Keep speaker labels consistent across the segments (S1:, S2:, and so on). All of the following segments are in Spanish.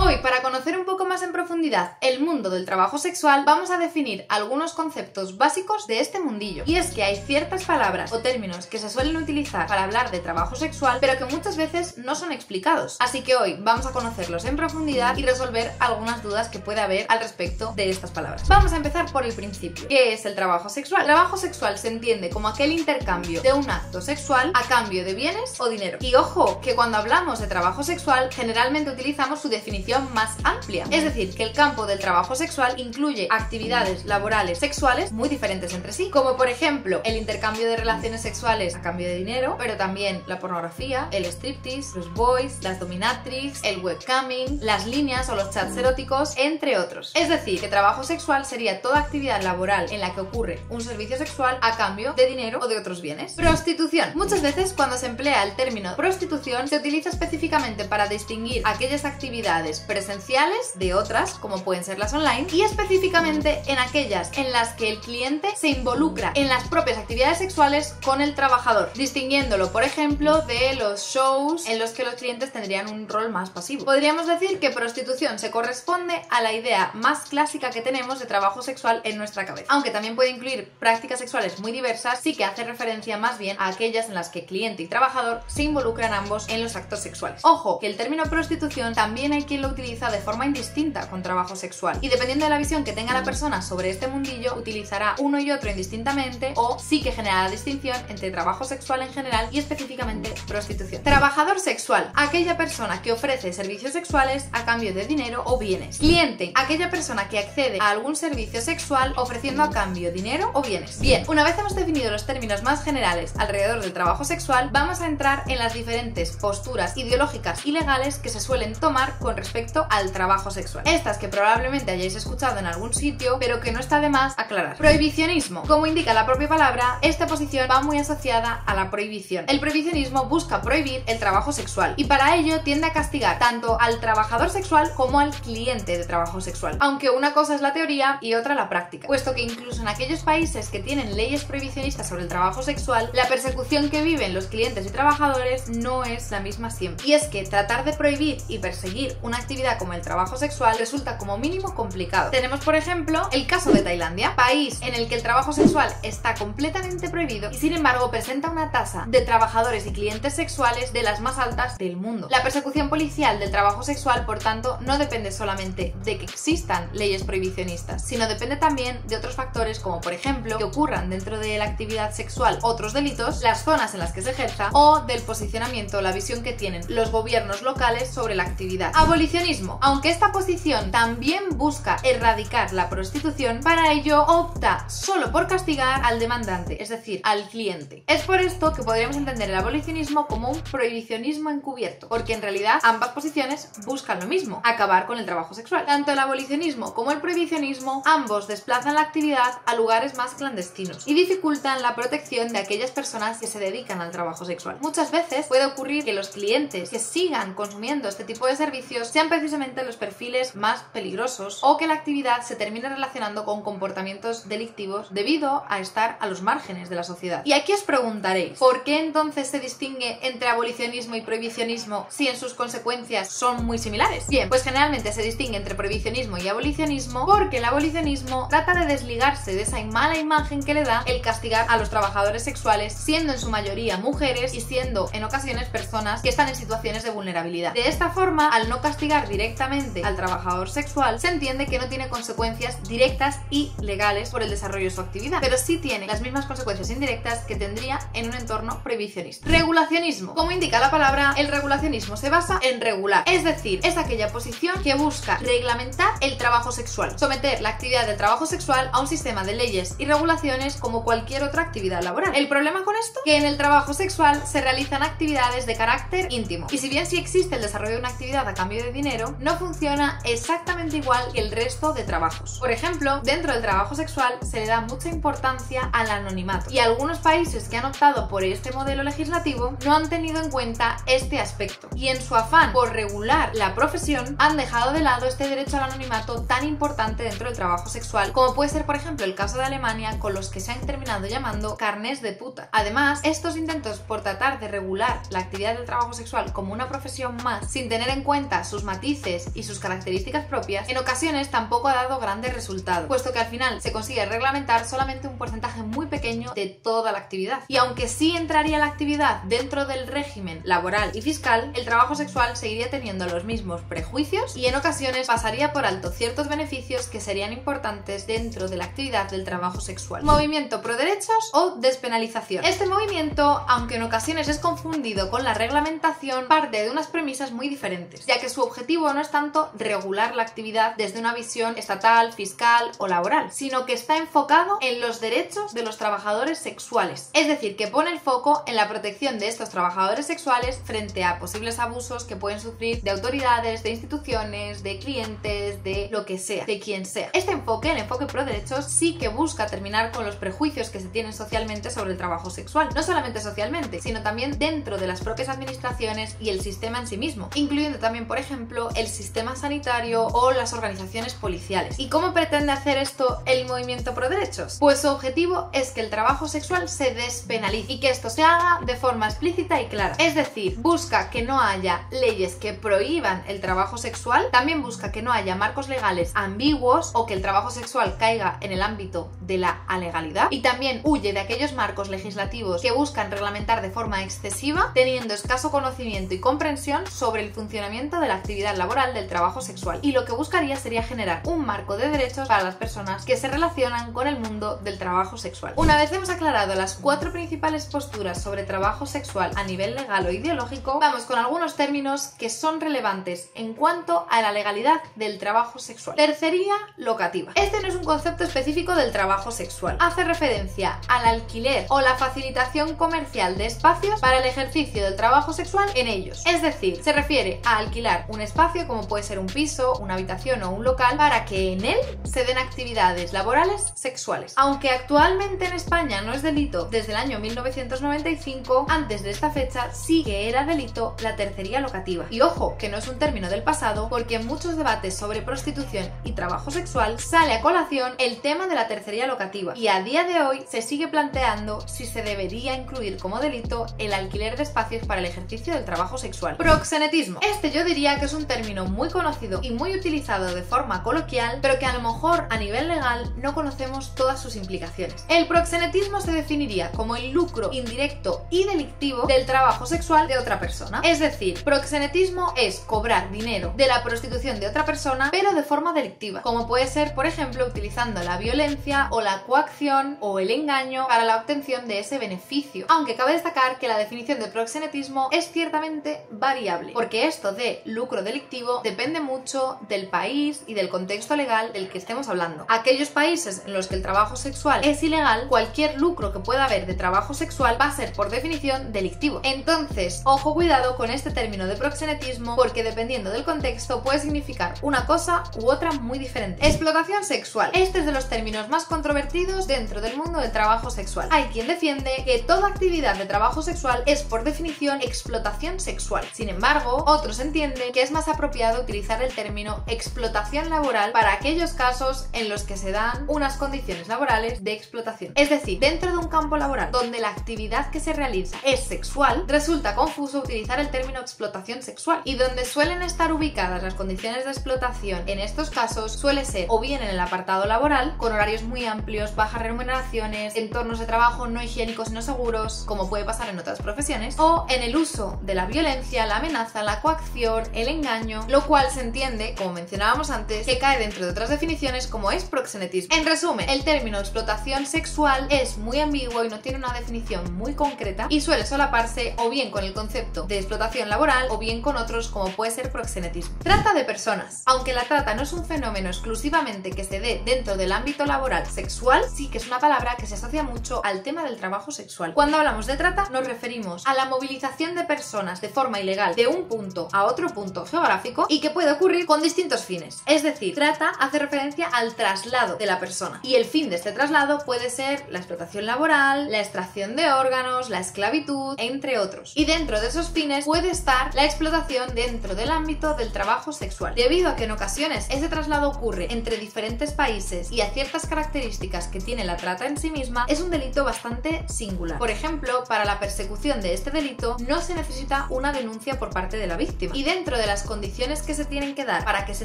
S1: Hoy, para conocer un poco más en profundidad el mundo del trabajo sexual, vamos a definir algunos conceptos básicos de este mundillo. Y es que hay ciertas palabras o términos que se suelen utilizar para hablar de trabajo sexual, pero que muchas veces no son explicados. Así que hoy vamos a conocerlos en profundidad y resolver algunas dudas que puede haber al respecto de estas palabras. Vamos a empezar por el principio. ¿Qué es el trabajo sexual? El trabajo sexual se entiende como aquel intercambio de un acto sexual a cambio de bienes o dinero. Y ojo, que cuando hablamos de trabajo sexual, generalmente utilizamos su definición más amplia. Es decir, que el campo del trabajo sexual incluye actividades laborales sexuales muy diferentes entre sí, como por ejemplo el intercambio de relaciones sexuales a cambio de dinero, pero también la pornografía, el striptease, los boys, las dominatrix, el webcamming, las líneas o los chats eróticos, entre otros. Es decir, que trabajo sexual sería toda actividad laboral en la que ocurre un servicio sexual a cambio de dinero o de otros bienes. Prostitución. Muchas veces cuando se emplea el término prostitución se utiliza específicamente para distinguir aquellas actividades presenciales de otras, como pueden ser las online, y específicamente en aquellas en las que el cliente se involucra en las propias actividades sexuales con el trabajador, distinguiéndolo, por ejemplo, de los shows en los que los clientes tendrían un rol más pasivo. Podríamos decir que prostitución se corresponde a la idea más clásica que tenemos de trabajo sexual en nuestra cabeza, aunque también puede incluir prácticas sexuales muy diversas. Sí que hace referencia más bien a aquellas en las que cliente y trabajador se involucran ambos en los actos sexuales. Ojo, que el término prostitución también hay quien lo utiliza de forma indistinta con trabajo sexual, y dependiendo de la visión que tenga la persona sobre este mundillo, utilizará uno y otro indistintamente, o sí que genera la distinción entre trabajo sexual en general y específicamente prostitución. Trabajador sexual, aquella persona que ofrece servicios sexuales a cambio de dinero o bienes. Cliente, aquella persona que accede a algún servicio sexual ofreciendo a cambio dinero o bienes. Bien, una vez hemos definido los términos más generales alrededor del trabajo sexual, vamos a entrar en las diferentes posturas ideológicas y legales que se suelen tomar con respecto al trabajo sexual. Estas que probablemente hayáis escuchado en algún sitio, pero que no está de más aclarar. Prohibicionismo. Como indica la propia palabra, esta posición va muy asociada a la prohibición. El prohibicionismo busca prohibir el trabajo sexual y para ello tiende a castigar tanto al trabajador sexual como al cliente de trabajo sexual, aunque una cosa es la teoría y otra la práctica, puesto que incluso en aquellos países que tienen leyes prohibicionistas sobre el trabajo sexual, la persecución que viven los clientes y trabajadores no es la misma siempre. Y es que tratar de prohibir y perseguir una actividad como el trabajo sexual resulta como mínimo complicado. Tenemos, por ejemplo, el caso de Tailandia, país en el que el trabajo sexual está completamente prohibido y sin embargo presenta una tasa de trabajadores y clientes sexuales de las más altas del mundo. La persecución policial del trabajo sexual, por tanto, no depende solamente de que existan leyes prohibicionistas, sino depende también de otros factores, como por ejemplo que ocurran dentro de la actividad sexual otros delitos, las zonas en las que se ejerza o del posicionamiento o la visión que tienen los gobiernos locales sobre la actividad. Abolicionismo. Aunque esta posición también busca erradicar la prostitución, para ello opta solo por castigar al demandante, es decir, al cliente. Es por esto que podríamos entender el abolicionismo como un prohibicionismo encubierto, porque en realidad ambas posiciones buscan lo mismo, acabar con el trabajo sexual. Tanto el abolicionismo como el prohibicionismo, ambos desplazan la actividad a lugares más clandestinos y dificultan la protección de aquellas personas que se dedican al trabajo sexual. Muchas veces puede ocurrir que los clientes que sigan consumiendo este tipo de servicios sean precisamente los perfiles más peligrosos, o que la actividad se termine relacionando con comportamientos delictivos debido a estar a los márgenes de la sociedad. Y aquí os preguntaréis, ¿por qué entonces se distingue entre abolicionismo y prohibicionismo si en sus consecuencias son muy similares? Bien, pues generalmente se distingue entre prohibicionismo y abolicionismo porque el abolicionismo trata de desligarse de esa mala imagen que le da el castigar a los trabajadores sexuales, siendo en su mayoría mujeres y siendo en ocasiones personas que están en situaciones de vulnerabilidad. De esta forma, al no castigar directamente al trabajador sexual, se entiende que no tiene consecuencias directas y legales por el desarrollo de su actividad, pero sí tiene las mismas consecuencias indirectas que tendría en un entorno prohibicionista. Regulacionismo. Como indica la palabra, el regulacionismo se basa en regular, es decir, es aquella posición que busca reglamentar el trabajo sexual, someter la actividad del trabajo sexual a un sistema de leyes y regulaciones como cualquier otra actividad laboral. ¿El problema con esto? Que en el trabajo sexual se realizan actividades de carácter íntimo, y si bien sí existe el desarrollo de una actividad a cambio de dinero, no funciona exactamente igual que el resto de trabajos. Por ejemplo, dentro del trabajo sexual se le da mucha importancia al anonimato, y algunos países que han optado por este modelo legislativo no han tenido en cuenta este aspecto, y en su afán por regular la profesión han dejado de lado este derecho al anonimato tan importante dentro del trabajo sexual, como puede ser por ejemplo el caso de Alemania, con los que se han terminado llamando carnés de puta. Además, estos intentos por tratar de regular la actividad del trabajo sexual como una profesión más, sin tener en cuenta sus matices y sus características propias, en ocasiones tampoco ha dado grandes resultados, puesto que al final se consigue reglamentar solamente un porcentaje muy pequeño de toda la actividad. Y aunque sí entraría la actividad dentro del régimen laboral y fiscal, el trabajo sexual seguiría teniendo los mismos prejuicios y en ocasiones pasaría por alto ciertos beneficios que serían importantes dentro de la actividad del trabajo sexual. Movimiento pro derechos o despenalización. Este movimiento, aunque en ocasiones es confundido con la reglamentación, parte de unas premisas muy diferentes, ya que su objetivo no es tanto regular la actividad desde una visión estatal, fiscal o laboral, sino que está enfocado en los derechos de los trabajadores sexuales. Es decir, que pone el foco en la protección de estos trabajadores sexuales frente a posibles abusos que pueden sufrir de autoridades, de instituciones, de clientes, de lo que sea, de quien sea. Este enfoque, el enfoque pro derechos, sí que busca terminar con los prejuicios que se tienen socialmente sobre el trabajo sexual. No solamente socialmente, sino también dentro de las propias administraciones y el sistema en sí mismo, incluyendo también, por ejemplo, el sistema sanitario o las organizaciones policiales. ¿Y cómo pretende hacer esto el movimiento pro derechos? Pues su objetivo es que el trabajo sexual se despenalice y que esto se haga de forma explícita y clara. Es decir, busca que no haya leyes que prohíban el trabajo sexual, también busca que no haya marcos legales ambiguos o que el trabajo sexual caiga en el ámbito de la alegalidad, y también huye de aquellos marcos legislativos que buscan reglamentar de forma excesiva, teniendo escaso conocimiento y comprensión sobre el funcionamiento de la actividad laboral del trabajo sexual, y lo que buscaría sería generar un marco de derechos para las personas que se relacionan con el mundo del trabajo sexual. Una vez hemos aclarado las 4 principales posturas sobre trabajo sexual a nivel legal o ideológico, vamos con algunos términos que son relevantes en cuanto a la legalidad del trabajo sexual. Tercería locativa. Este no es un concepto específico del trabajo sexual. Hace referencia al alquiler o la facilitación comercial de espacios para el ejercicio del trabajo sexual en ellos. Es decir, se refiere a alquilar un espacio como puede ser un piso, una habitación o un local para que en él se den actividades laborales sexuales. Aunque actualmente en España no es delito desde el año 1995, antes de esta fecha sí que era delito la tercería locativa. Y ojo, que no es un término del pasado, porque en muchos debates sobre prostitución y trabajo sexual sale a colación el tema de la tercería locativa, y a día de hoy se sigue planteando si se debería incluir como delito el alquiler de espacios para el ejercicio del trabajo sexual. Proxenetismo. Este yo diría que es un término muy conocido y muy utilizado de forma coloquial, pero que a lo mejor a nivel legal no conocemos todas sus implicaciones. El proxenetismo se definiría como el lucro indirecto y delictivo del trabajo sexual de otra persona. Es decir, proxenetismo es cobrar dinero de la prostitución de otra persona, pero de forma delictiva, como puede ser, por ejemplo, utilizando la violencia o la coacción o el engaño para la obtención de ese beneficio. Aunque cabe destacar que la definición de proxenetismo es ciertamente variable, porque esto de lucro delictivo depende mucho del país y del contexto legal del que estemos hablando. Aquellos países en los que el trabajo sexual es ilegal, cualquier lucro que pueda haber de trabajo sexual va a ser por definición delictivo. Entonces, ojo, cuidado con este término de proxenetismo, porque dependiendo del contexto puede significar una cosa u otra muy diferente. Explotación sexual. Este es de los términos más controvertidos dentro del mundo del trabajo sexual. Hay quien defiende que toda actividad de trabajo sexual es por definición explotación sexual. Sin embargo, otros entienden que es más apropiado utilizar el término explotación laboral para aquellos casos en los que se dan unas condiciones laborales de explotación. Es decir, dentro de un campo laboral donde la actividad que se realiza es sexual, resulta confuso utilizar el término explotación sexual, y donde suelen estar ubicadas las condiciones de explotación en estos casos suele ser o bien en el apartado laboral, con horarios muy amplios, bajas remuneraciones, entornos de trabajo no higiénicos y no seguros, como puede pasar en otras profesiones, o en el uso de la violencia, la amenaza, la coacción, el engaño, lo cual se entiende, como mencionábamos antes, que cae dentro de otras definiciones como es proxenetismo. En resumen, el término explotación sexual es muy ambiguo y no tiene una definición muy concreta, y suele solaparse o bien con el concepto de explotación laboral o bien con otros como puede ser proxenetismo. Trata de personas. Aunque la trata no es un fenómeno exclusivamente que se dé dentro del ámbito laboral sexual, sí que es una palabra que se asocia mucho al tema del trabajo sexual. Cuando hablamos de trata nos referimos a la movilización de personas de forma ilegal de un punto a otro punto geográfico y que puede ocurrir con distintos fines. Es decir, trata hace referencia al traslado de la persona, y el fin de este traslado puede ser la explotación laboral, la extracción de órganos, la esclavitud, entre otros. Y dentro de esos fines puede estar la explotación dentro del ámbito del trabajo sexual. Debido a que en ocasiones ese traslado ocurre entre diferentes países y a ciertas características que tiene la trata en sí misma, es un delito bastante singular. Por ejemplo, para la persecución de este delito no se necesita una denuncia por parte de la víctima, y dentro de las las condiciones que se tienen que dar para que se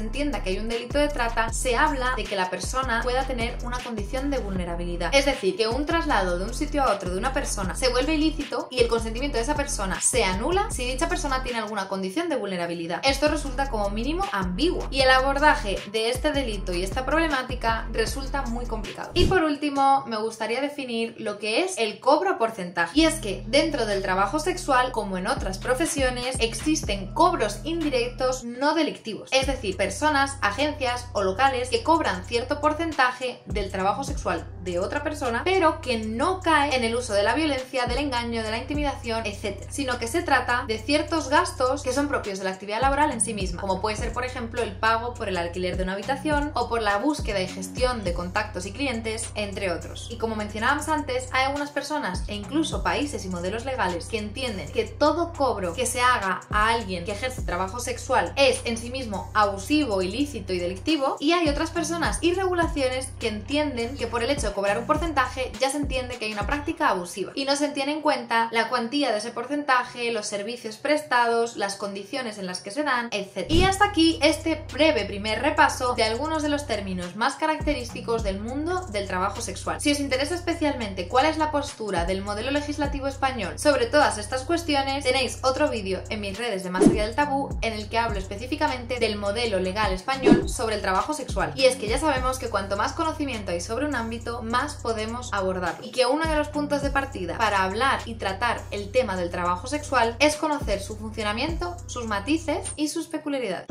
S1: entienda que hay un delito de trata, se habla de que la persona pueda tener una condición de vulnerabilidad. Es decir, que un traslado de un sitio a otro de una persona se vuelve ilícito y el consentimiento de esa persona se anula si dicha persona tiene alguna condición de vulnerabilidad. Esto resulta como mínimo ambiguo y el abordaje de este delito y esta problemática resulta muy complicado. Y por último, me gustaría definir lo que es el cobro a porcentaje. Y es que dentro del trabajo sexual, como en otras profesiones, existen cobros indirectos no delictivos. Es decir, personas, agencias o locales que cobran cierto porcentaje del trabajo sexual de otra persona, pero que no cae en el uso de la violencia, del engaño, de la intimidación, etc. Sino que se trata de ciertos gastos que son propios de la actividad laboral en sí misma, como puede ser, por ejemplo, el pago por el alquiler de una habitación o por la búsqueda y gestión de contactos y clientes, entre otros. Y como mencionábamos antes, hay algunas personas e incluso países y modelos legales que entienden que todo cobro que se haga a alguien que ejerce trabajo sexual es en sí mismo abusivo, ilícito y delictivo, y hay otras personas y regulaciones que entienden que por el hecho de cobrar un porcentaje ya se entiende que hay una práctica abusiva y no se tiene en cuenta la cuantía de ese porcentaje, los servicios prestados, las condiciones en las que se dan, etc. Y hasta aquí este breve primer repaso de algunos de los términos más característicos del mundo del trabajo sexual. Si os interesa especialmente cuál es la postura del modelo legislativo español sobre todas estas cuestiones, tenéis otro vídeo en mis redes de Más allá del tabú en el que hablo específicamente del modelo legal español sobre el trabajo sexual. Y es que ya sabemos que cuanto más conocimiento hay sobre un ámbito, más podemos abordarlo. Y que uno de los puntos de partida para hablar y tratar el tema del trabajo sexual es conocer su funcionamiento, sus matices y sus peculiaridades.